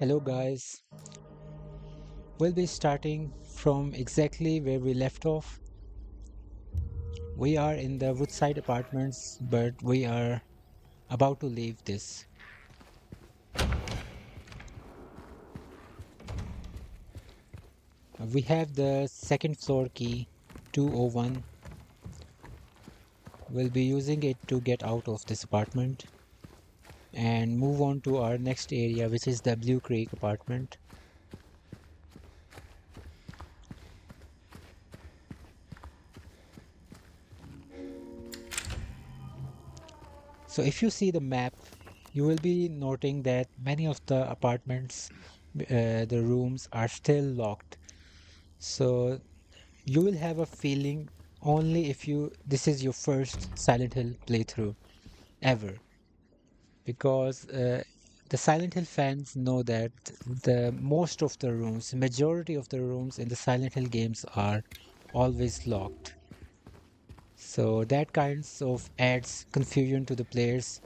Hello, guys. We'll be starting from exactly where we left off. We are in the Woodside apartments, but we are about to leave this. We have the second floor key, 201. We'll be using it to get out of this apartment and move on to our next area, which is the Blue Creek apartment. So, if you see the map, you will be noting that many of the apartments, the rooms are still locked. So you will have a feeling only if you this is your first Silent Hill playthrough ever, because the Silent Hill fans know that the most of the rooms, majority of the rooms in the Silent Hill games are always locked. So that kinds of adds confusion to the players.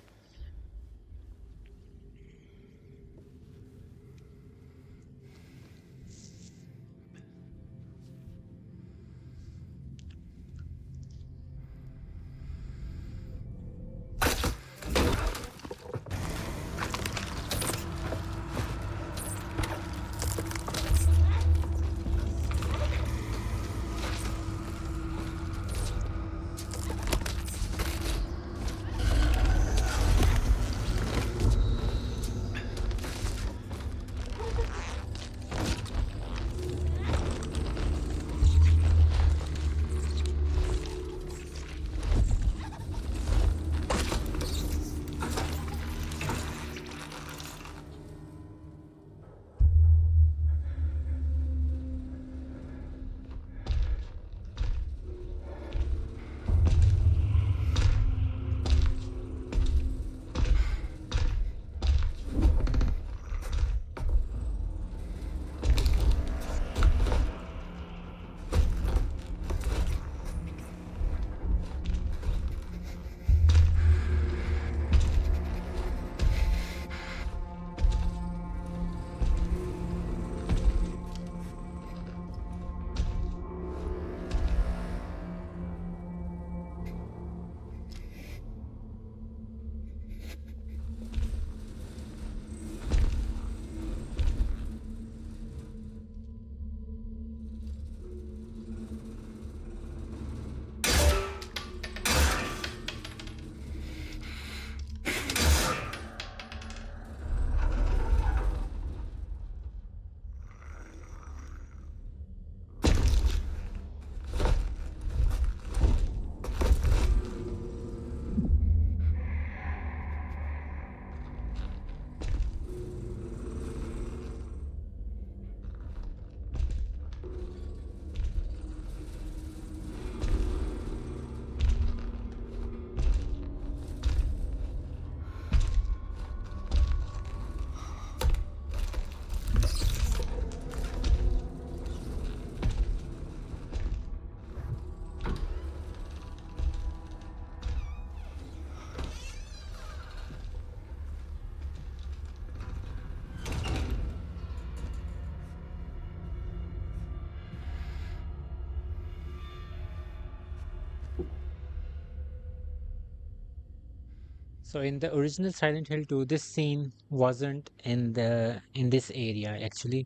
So in the original Silent Hill 2, this scene wasn't in this area actually.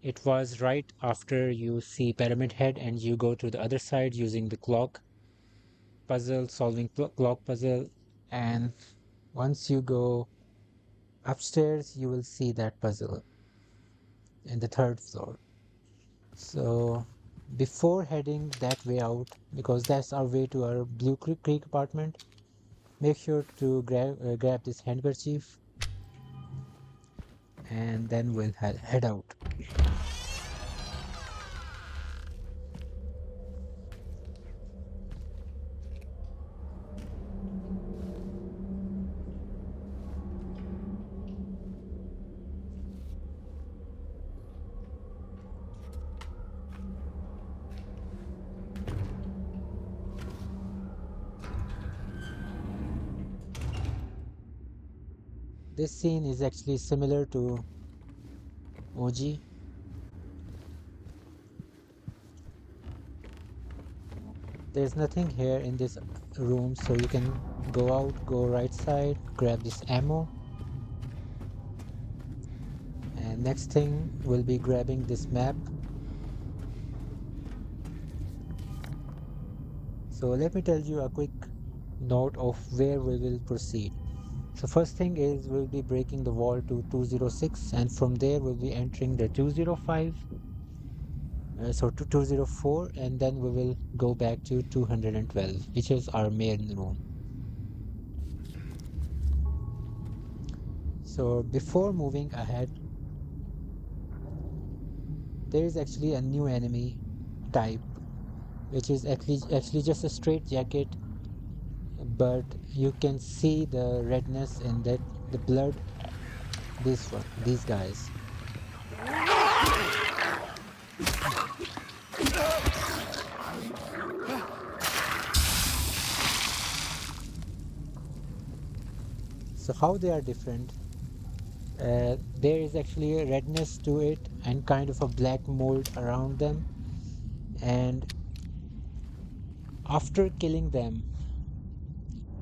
It was right after you see Pyramid Head and you go to the other side using the clock puzzle, solving clock puzzle. And once you go upstairs, you will see that puzzle in the third floor. So before heading that way out, because that's our way to our Blue Creek apartment, make sure to grab this handkerchief and then we'll head out. This scene is actually similar to OG. There's nothing here in this room, so you can go out, go right side, grab this ammo. And next thing we'll be grabbing this map. So let me tell you a quick note of where we will proceed. So first thing is we'll be breaking the wall to 206, and from there we'll be entering the 205, so to 204, and then we will go back to 212, which is our main room. So before moving ahead, there is actually a new enemy type, which is actually just a straight jacket, but you can see the redness in that, the blood. This one, these guys. So how they are different? There is actually a redness to it and kind of a black mold around them, and after killing them,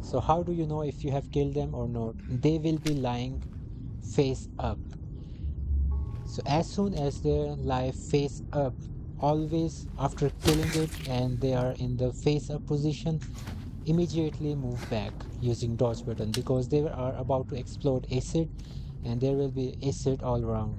so how do you know if you have killed them or not? They will be lying face up. So as soon as they lie face up, always after killing it and they are in the face up position, immediately move back using dodge button, because they are about to explode acid and there will be acid all around.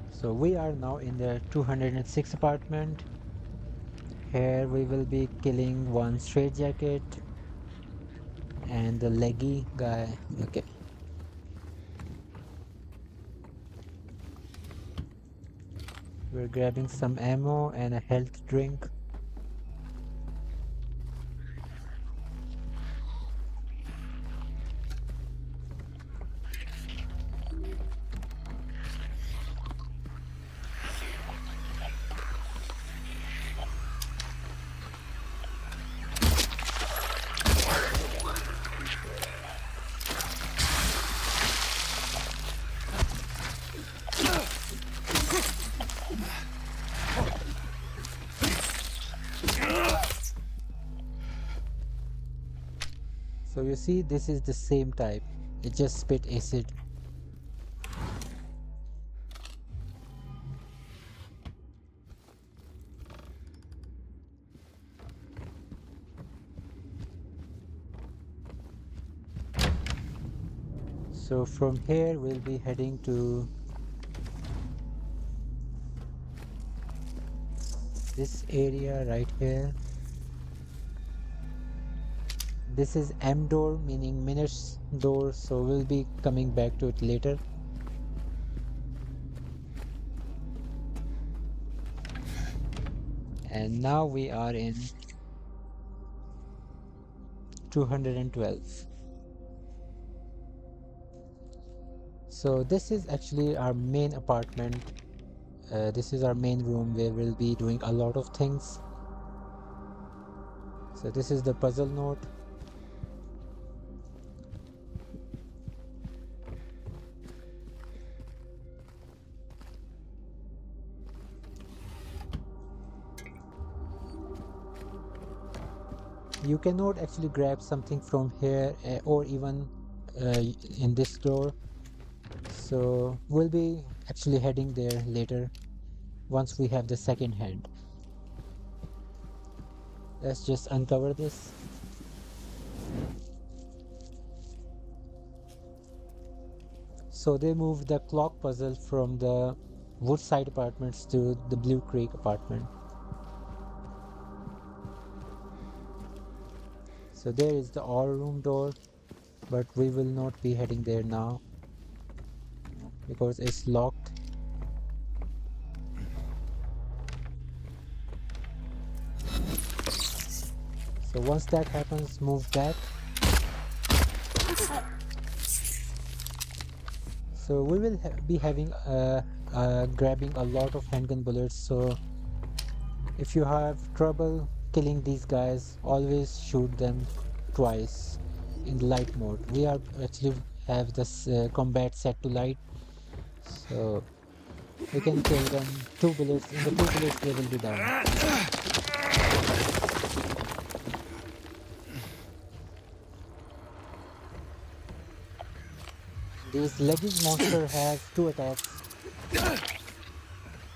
So we are now in the 206 apartment. Here we will be killing one straight jacket and the leggy guy. Okay. We're grabbing some ammo and a health drink. So you see, this is the same type. It just spit acid. So from here we'll be heading to this area right here. This is M door, meaning minutes door, so we'll be coming back to it later. And now we are in 212. So this is actually our main apartment. This is our main room where we'll be doing a lot of things. So this is the puzzle note. You cannot actually grab something from here or even in this door. So we'll be actually heading there later once we have the second hand. Let's just uncover this. So they moved the clock puzzle from the Woodside apartments to the Blue Creek apartment. So there is the all room door, but we will not be heading there now because it's locked. So once that happens, move back. So we will be having grabbing a lot of handgun bullets. So if you have trouble killing these guys, always shoot them twice in light mode. We are actually have this combat set to light, so we can kill them two bullets. In the two bullets, they will be down. These legis monster have two attacks.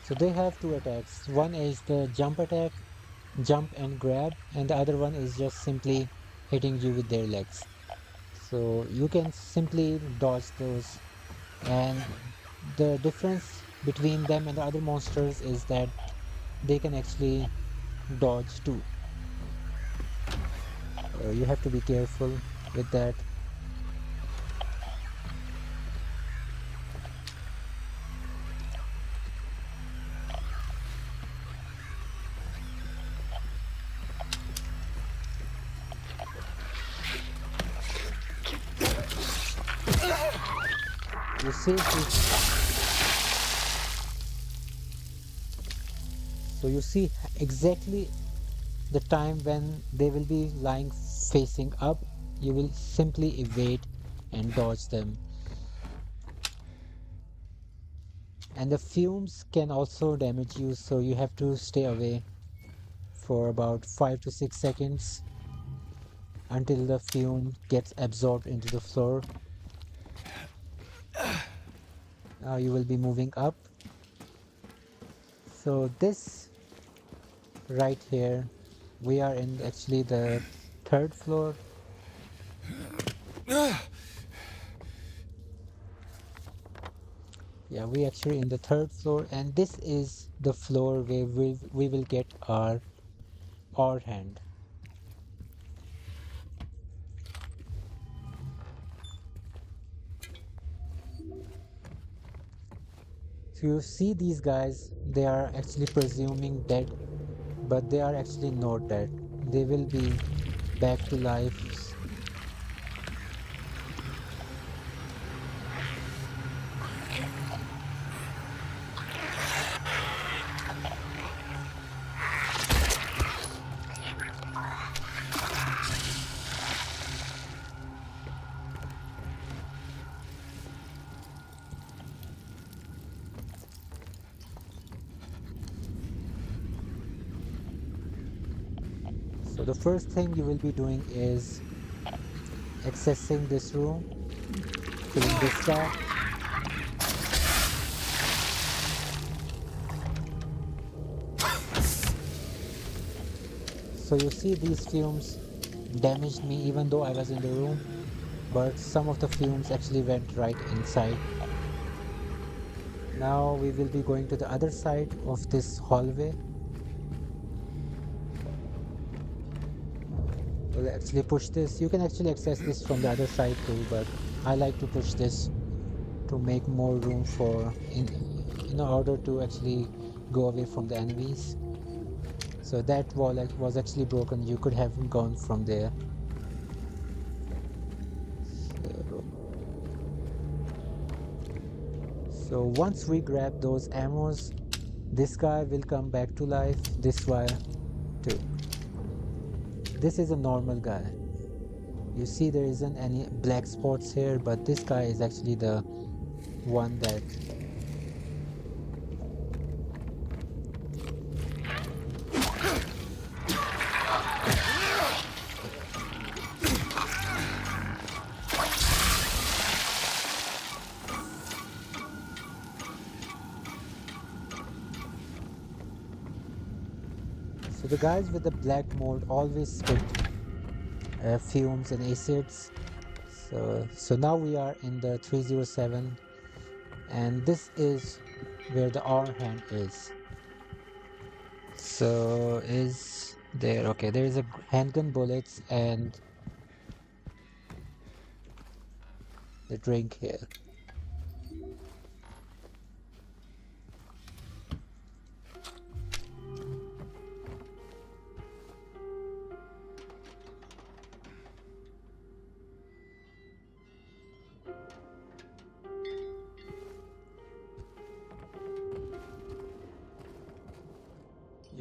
So they have two attacks. One is the jump attack, jump and grab, and the other one is just simply hitting you with their legs. So you can simply dodge those. And the difference between them and the other monsters is that they can actually dodge too. You have to be careful with that. You see so you see exactly the time when they will be lying facing up. You will simply evade and dodge them. And the fumes can also damage you, so you have to stay away for about 5 to 6 seconds until the fume gets absorbed into the floor. Now you will be moving up. So this right here, we are in actually the third floor. Yeah, we actually in the third floor, and this is the floor where we will get our hand. So you see these guys, they are actually presuming dead, but they are actually not dead. They will be back to life. So the first thing you will be doing is accessing this room, killing this guy. So you see these fumes damaged me even though I was in the room, but some of the fumes actually went right inside. Now we will be going to the other side of this hallway. We'll actually push this. You can actually access this from the other side too, but I like to push this to make more room for in order to actually go away from the enemies. So that wall was actually broken. You could have gone from there. So once we grab those ammos, this guy will come back to life. This guy too. This is a normal guy. You see there isn't any black spots here, but this guy is actually the one that so the guys with the black mold always spit fumes and acids. So now we are in the 307, and this is where the R hand is. So is there, okay, there is a handgun bullets and the drink here.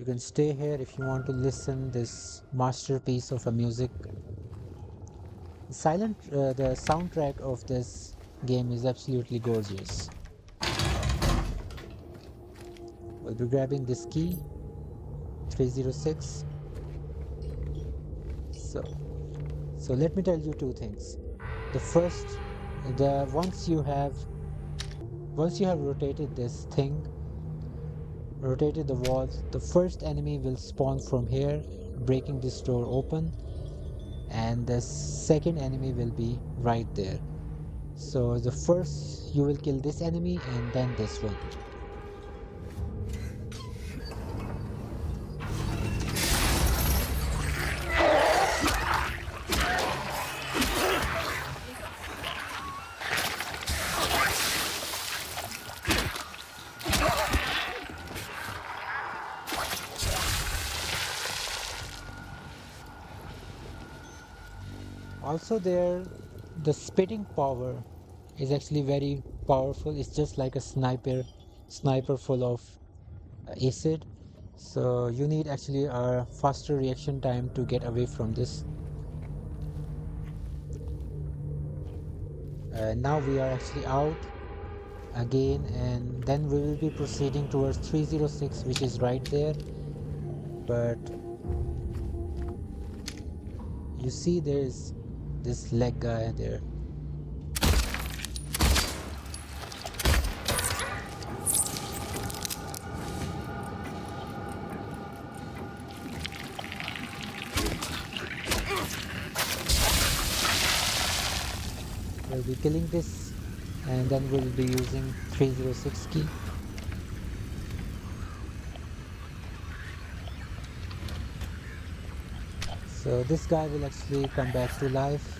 You can stay here if you want to listen this masterpiece of a music. The soundtrack of this game is absolutely gorgeous. We'll be grabbing this key, 306. So, so let me tell you two things. The first, the once you have rotated this thing, rotated the walls, the first enemy will spawn from here, breaking this door open, and the second enemy will be right there. So the first you will kill this enemy and then this one. Also the spitting power is actually very powerful. It's just like a sniper full of acid. So you need actually a faster reaction time to get away from this. Now we are actually out again, and then we will be proceeding towards 306, which is right there. But you see there's this leg guy there. We'll be killing this, and then we'll be using 306 key. So this guy will actually come back to life.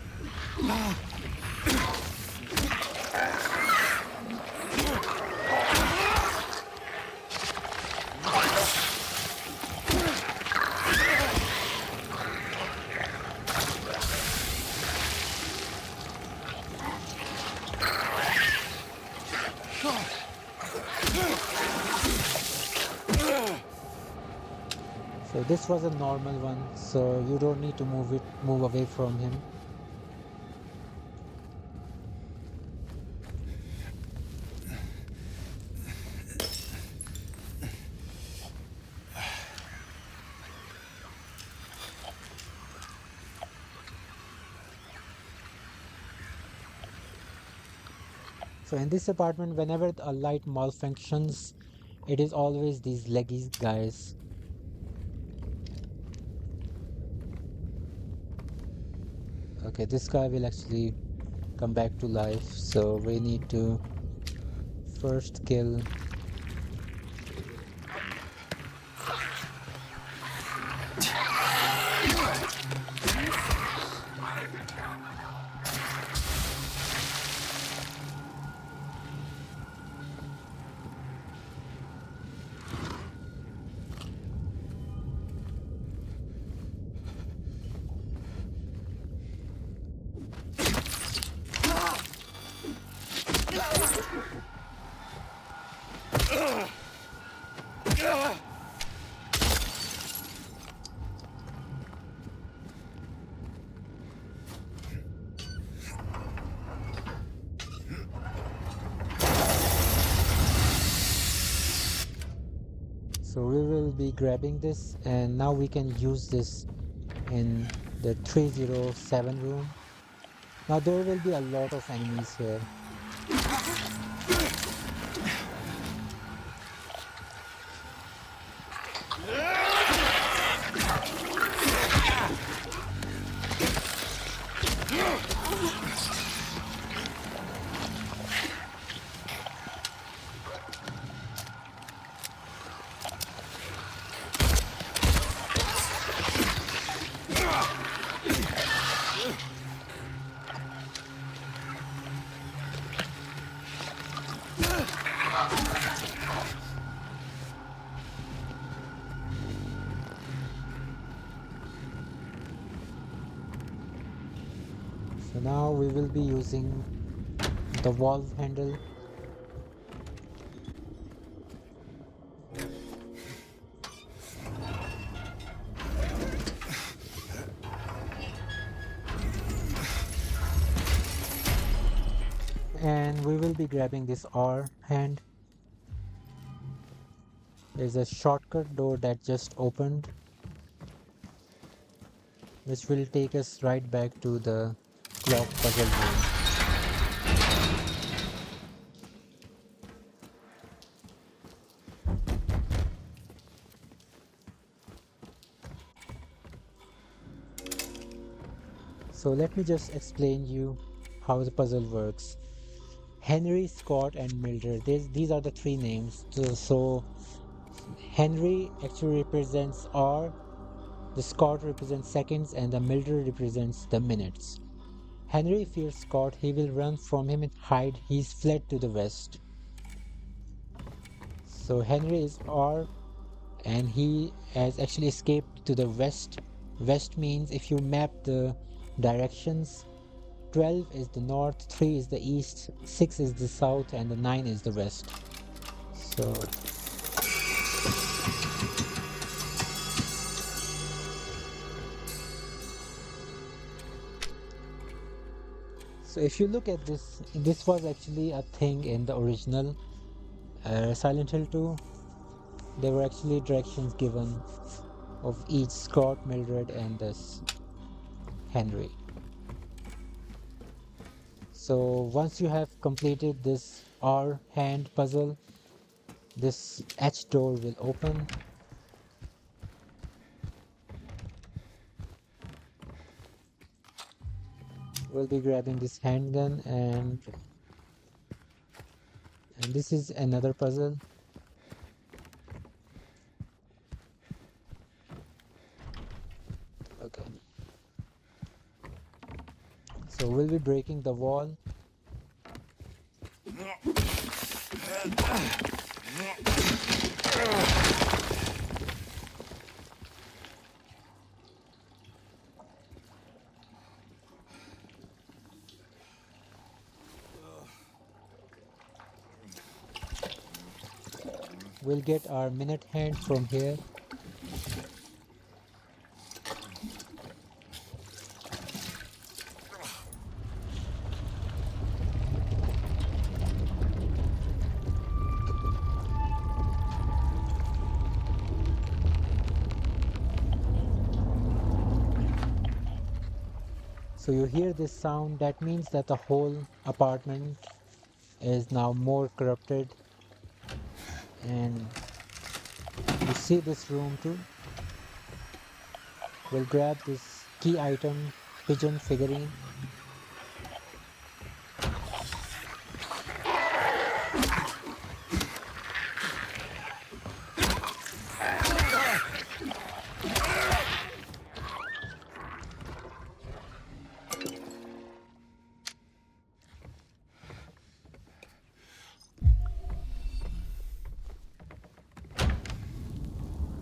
So this was a normal one, so you don't need to move away from him. So in this apartment, whenever a light malfunctions, it is always these leggy guys. Okay, this guy will actually come back to life, so we need to first kill. So we will be grabbing this, and now we can use this in the 307 room. Now there will be a lot of enemies here. So now we will be using the valve handle. and we will be grabbing this R hand. There's a shortcut door that just opened, which will take us right back to the clock puzzle room. So let me just explain you how the puzzle works. Henry, Scott, and Mildred. These are the three names. So Henry actually represents R, the Scott represents seconds, and the Mildred represents the minutes. Henry fears Scott. He will run from him and hide. He's fled to the west. So Henry is R, and he has actually escaped to the west. West means, if you map the directions, 12 is the north, 3 is the east, 6 is the south, and the 9 is the west. So if you look at this, this was actually a thing in the original Silent Hill 2. There were actually directions given of each Scott, Mildred, and this Henry. So once you have completed this R hand puzzle, this H door will open. We'll be grabbing this handgun, and this is another puzzle. Okay. So we'll be breaking the wall. We'll get our minute hand from here. So you hear this sound, that means that the whole apartment is now more corrupted. And you see this room too. We'll grab this key item, pigeon figurine.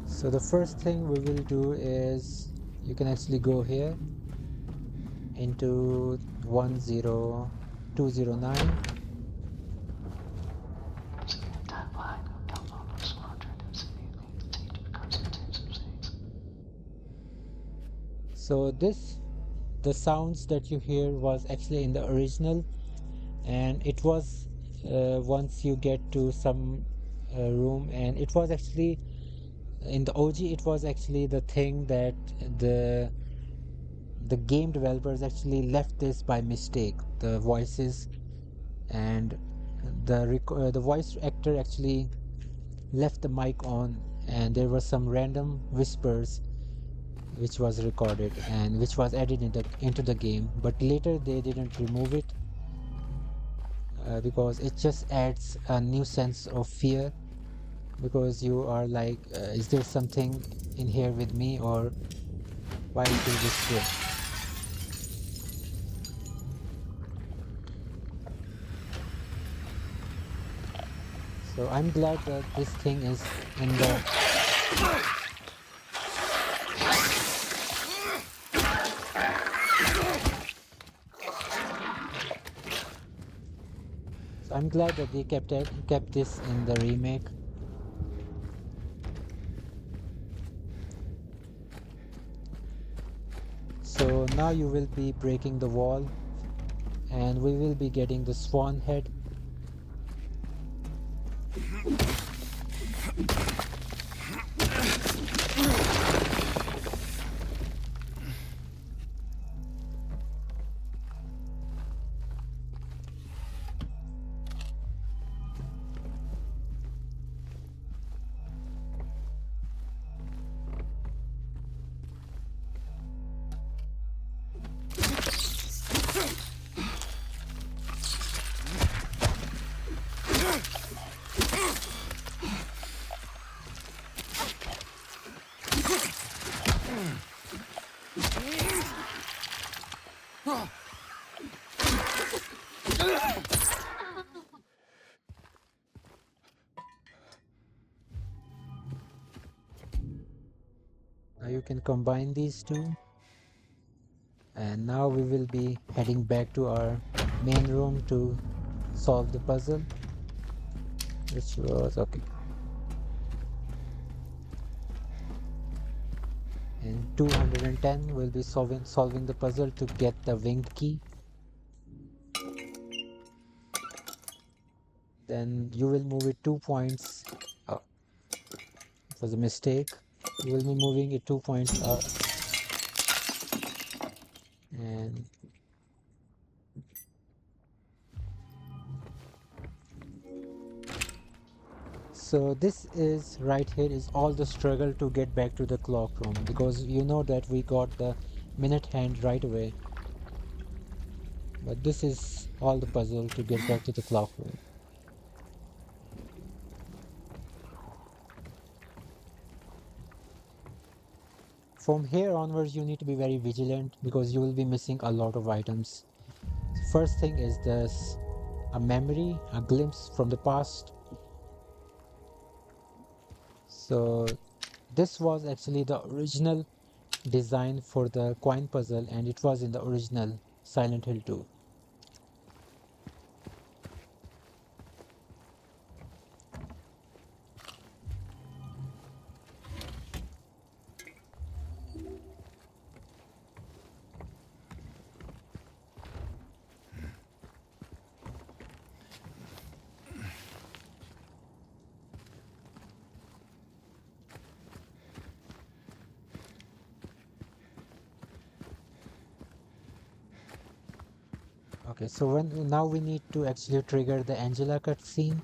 So the first thing we will do is, you can actually go here into 10209. So the sounds that you hear was actually in the original, and it was once you get to some room, and it was actually in the OG, it was actually the thing that the game developers actually left this by mistake, the voices, and the voice actor actually left the mic on, and there were some random whispers which was recorded and which was added into the game, but later they didn't remove it because it just adds a new sense of fear, because you are like, is there something in here with me, or why is this here? So I'm glad that this thing is in the I'm glad that they kept this in the remake. So now you will be breaking the wall, and we will be getting the swan head. Now you can combine these two, and now we will be heading back to our main room to solve the puzzle, which was okay. In 210 we'll be solving the puzzle to get the winged key. Then you will move it 2 points. Oh, it was a mistake. You will be moving it 2 points up, and so this is right here is all the struggle to get back to the clock room, because you know that we got the minute hand right away, but this is all the puzzle to get back to the clock room. From here onwards you need to be very vigilant because you will be missing a lot of items. First thing is this, a memory, a glimpse from the past. So this was actually the original design for the coin puzzle, and it was in the original Silent Hill 2. Okay, so now we need to actually trigger the Angela cutscene.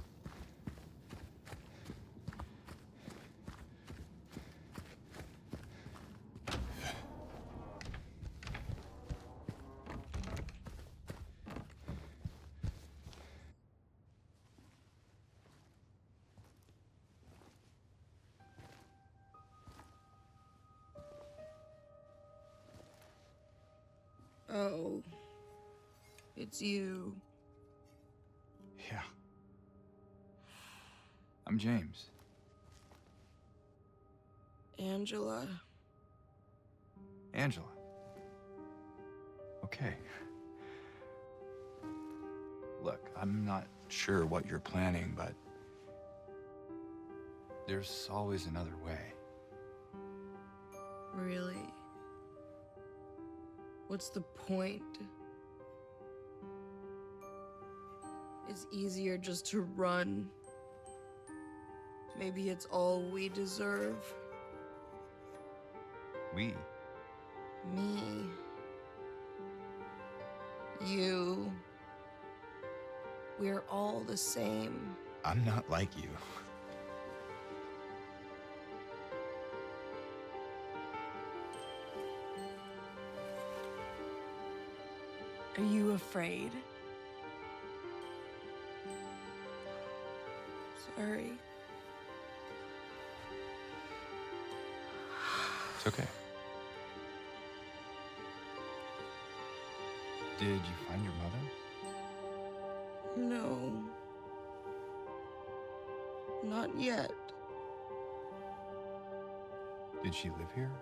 Oh, it's you. Yeah. I'm James. Angela. Angela. Okay. Look, I'm not sure what you're planning, but there's always another way. Really? What's the point? It's easier just to run. Maybe it's all we deserve. We? Me. You. We're all the same. I'm not like you. Are you afraid? Sorry. It's okay. Did you find your mother? No. Not yet. Did she live here?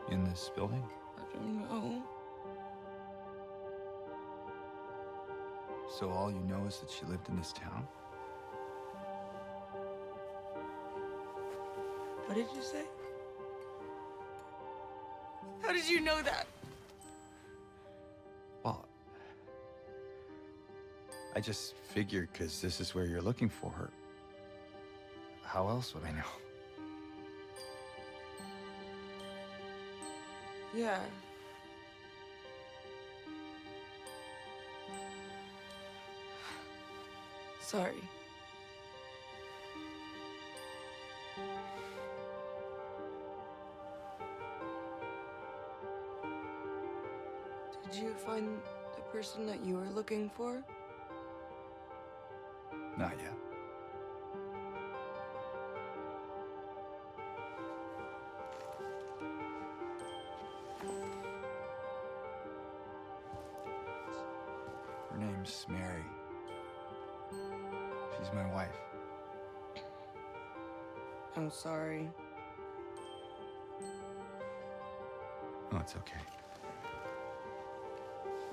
In this building? I don't know. So all you know is that she lived in this town? What did you say? How did you know that? Well, I just figured because this is where you're looking for her. How else would I know? Yeah. Sorry. Did you find the person that you were looking for? Not yet. Her name's Mary. She's my wife. I'm sorry. Oh, it's okay.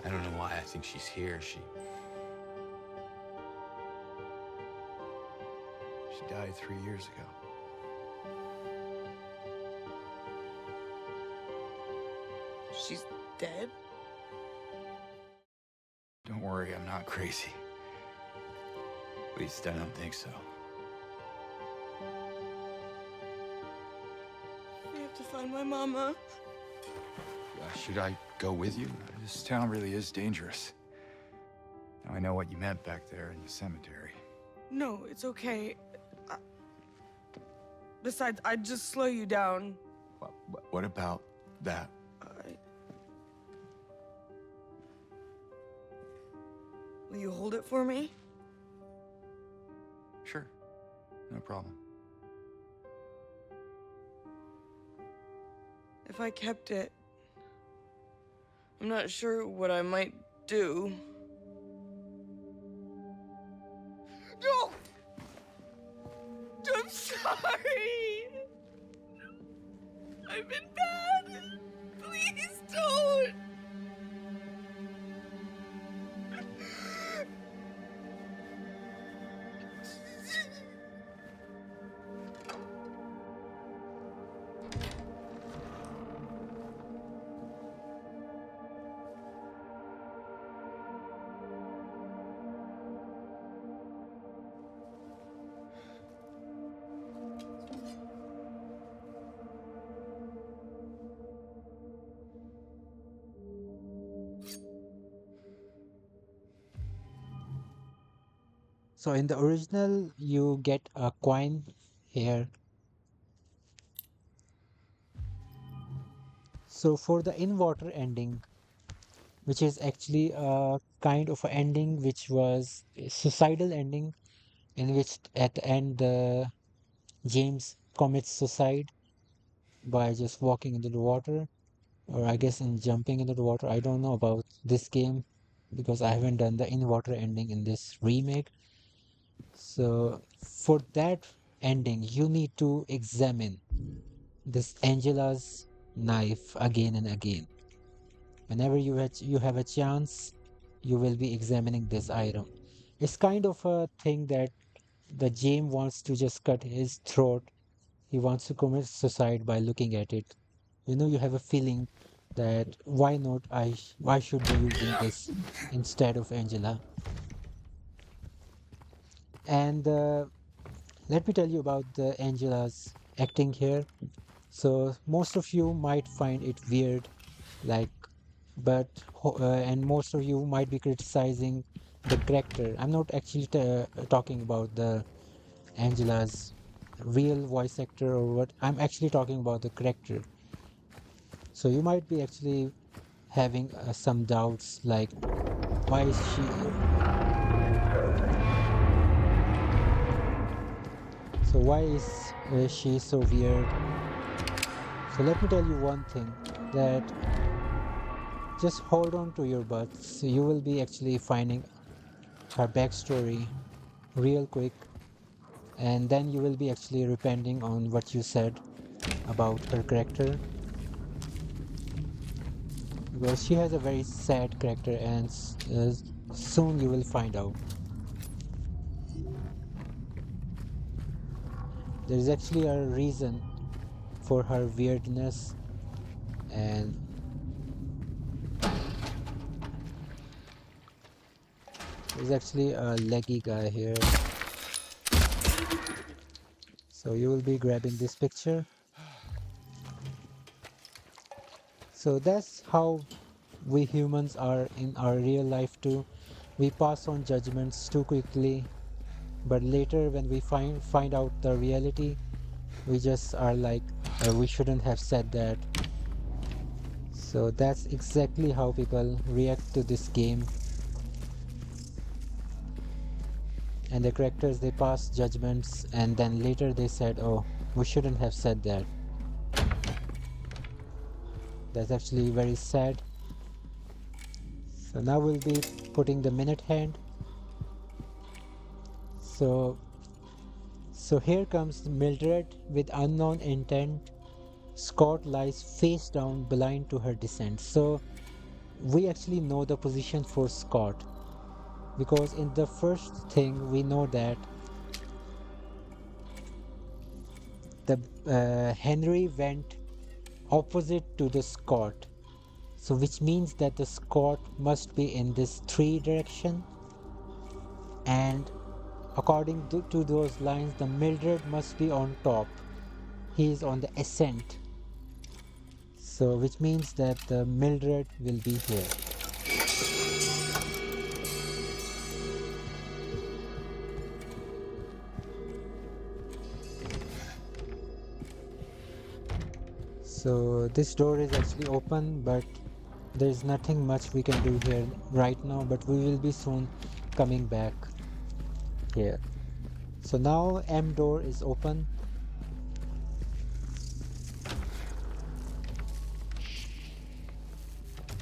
I don't know why I think she's here. She died 3 years ago. She's dead? Don't worry, I'm not crazy. At least I don't think so. We have to find my mama. Should I go with you? This town really is dangerous. Now I know what you meant back there in the cemetery. No, it's okay. Besides, I'd just slow you down. What about that? Will you hold it for me? Sure, no problem. If I kept it, I'm not sure what I might do. No! I'm sorry! I've been bad! Please don't! So in the original, you get a coin here. So for the in-water ending, which is actually a kind of a ending which was a suicidal ending, in which at the end James commits suicide by just walking into the water, or I guess in jumping into the water. I don't know about this game because I haven't done the in-water ending in this remake. So for that ending, you need to examine this Angela's knife again and again. Whenever you have a chance, you will be examining this item. It's kind of a thing that the James wants to just cut his throat. He wants to commit suicide by looking at it. You have a feeling that why should be using this instead of Angela? And let me tell you about the Angela's acting here. So most of you might find it weird, like, and most of you might be criticizing the character. I'm not actually talking about the Angela's real voice actor or what. I'm actually talking about the character. So you might be actually having some doubts, like, why is she? So why is she so weird? So let me tell you one thing, that just hold on to your butts. You will be actually finding her backstory real quick, and then you will be actually repenting on what you said about her character, because she has a very sad character, and soon you will find out. There is actually a reason for her weirdness, and There's actually a leggy guy here. So you will be grabbing this picture. So that's how we humans are in our real life too. We pass on judgments too quickly, but later when we find out the reality, we just are like, we shouldn't have said that. So that's exactly how people react to this game. And the characters, they pass judgments and then later they said, oh, we shouldn't have said that. That's actually very sad. So now we'll be putting the minute hand. So here comes Mildred with unknown intent. Scott lies face down, blind to her descent. So we actually know the position for Scott, because in the first thing we know that the Henry went opposite to the Scott. So which means that the Scott must be in this 3 direction, and according to those lines the Mildred must be on top. He is on the ascent. So which means that the Mildred will be here. So this door is actually open, but there's nothing much we can do here right now, but we will be soon coming back here. So now M door is open.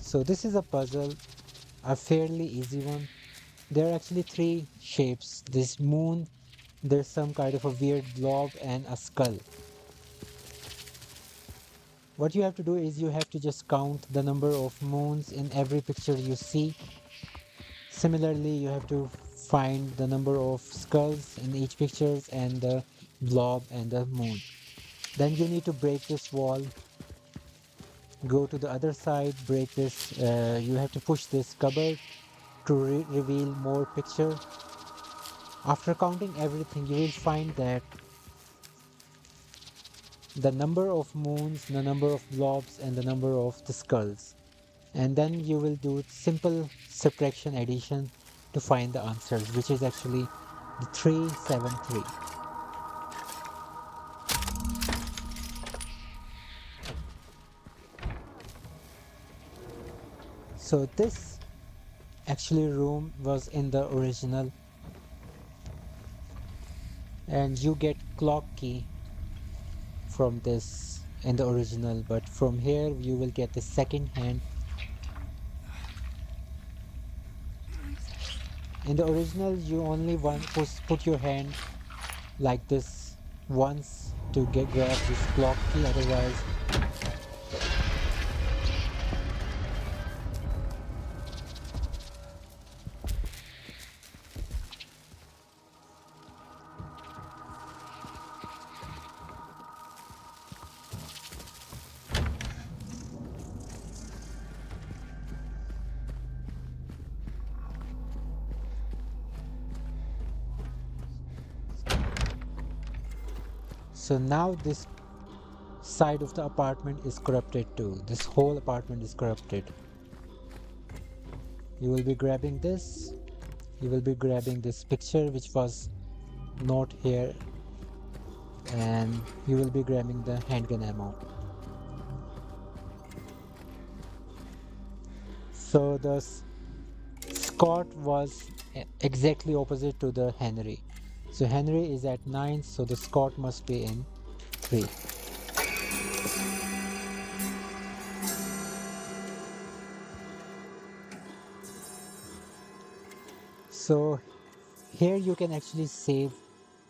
So this is a puzzle, a fairly easy one. There are actually 3 shapes. This moon, there's some kind of a weird blob, and a skull. What you have to do is you have to just count the number of moons in every picture you see. Similarly, you have to find the number of skulls in each picture and the blob and the moon. Then you need to break this wall, go to the other side, break this, you have to push this cupboard to reveal more picture. After counting everything, you will find that the number of moons, the number of blobs, and the number of the skulls. And then you will do simple subtraction addition to find the answers, which is actually the 373. So this actually room was in the original, and you get clock key from this in the original, but from here you will get the second hand. In the original you only put your hand like this once to grab this clock key, otherwise so now this side of the apartment is corrupted too. This whole apartment is corrupted. You will be grabbing this. You will be grabbing this picture which was not here, and you will be grabbing the handgun ammo. So the Scott was exactly opposite to the Henry. So Henry is at 9, so the Scott must be in 3. So here you can actually save.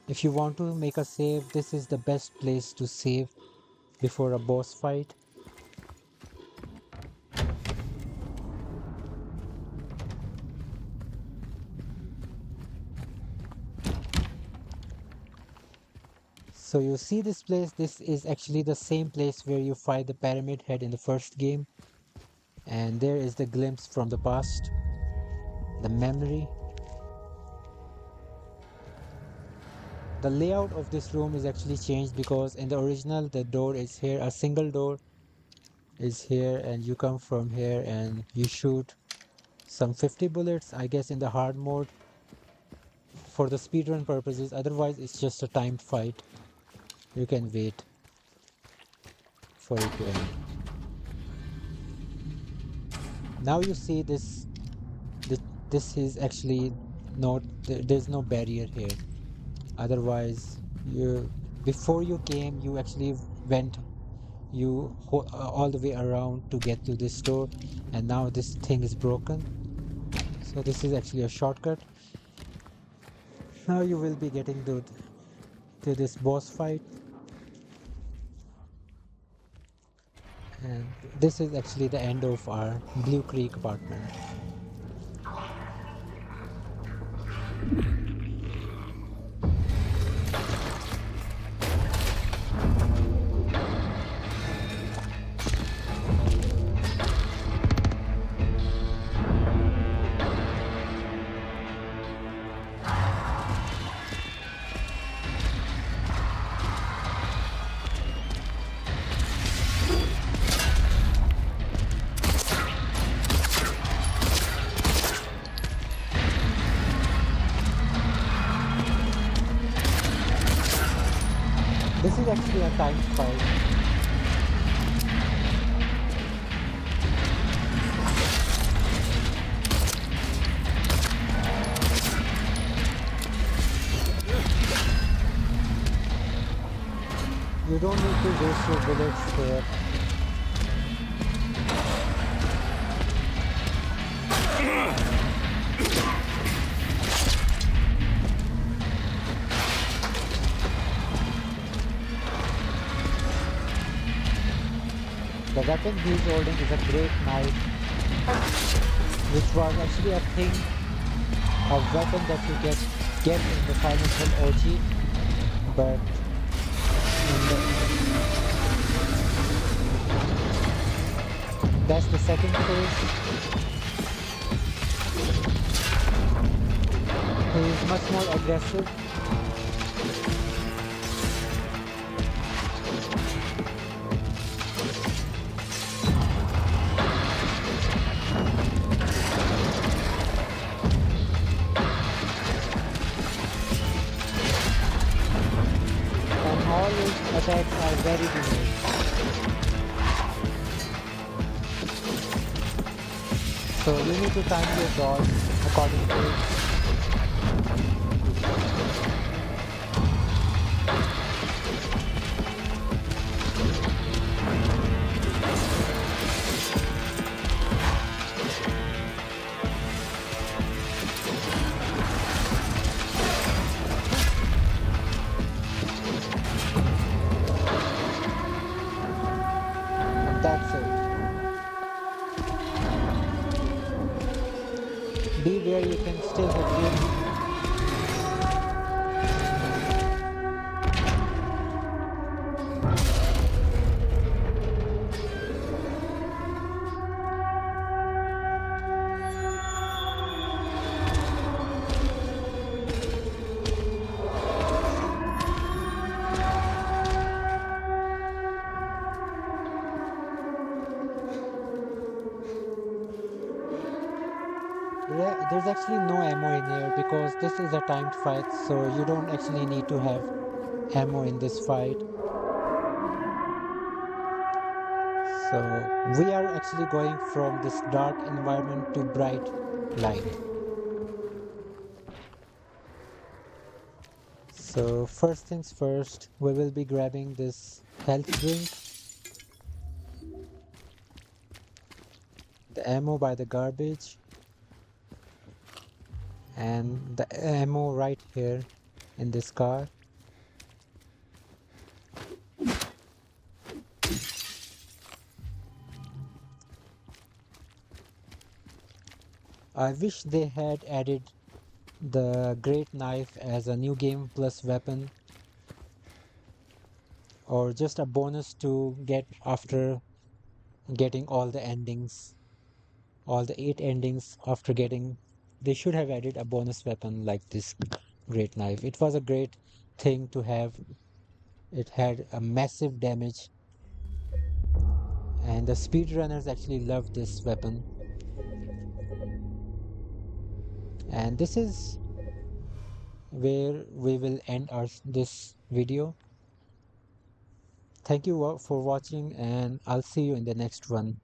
If you want to make a save, this is the best place to save before a boss fight. So you see this place, this is actually the same place where you fight the pyramid head in the first game. And there is the glimpse from the past, the memory. the layout of this room is actually changed because in the original the door is here, a single door is here, and you come from here and you shoot some 50 bullets, I guess, in the hard mode for the speedrun purposes. Otherwise, it's just a timed fight. You can wait for it to end. Now you see this. This is actually not. There's no barrier here. Otherwise, you before you came, you actually went all the way around to get to this door, and now this thing is broken. So this is actually a shortcut. Now you will be getting to this boss fight, and this is actually the end of our Blue Creek apartment. This is actually a timed fight. You don't need to waste your bullets here. The weapon he's holding is a great knife, which was actually a thing, a weapon that you get in the Silent Hill OG, but that's the second phase. He is much more aggressive. And all his attacks are very delayed. So you need to time your dodge according to it. That's it. Beware, you can still hit him. There's actually no ammo in here because this is a timed fight, so you don't actually need to have ammo in this fight. So we are actually going from this dark environment to bright light. So first things first, we will be grabbing this health drink, the ammo by the garbage, and the ammo right here in this car. I wish they had added the great knife as a new game plus weapon, or just a bonus to get after getting all the endings, all the 8 endings after getting. They should have added a bonus weapon like this great knife. It was a great thing to have. It had a massive damage, and the speedrunners actually loved this weapon. And this is where we will end this video. Thank you for watching, and I'll see you in the next one.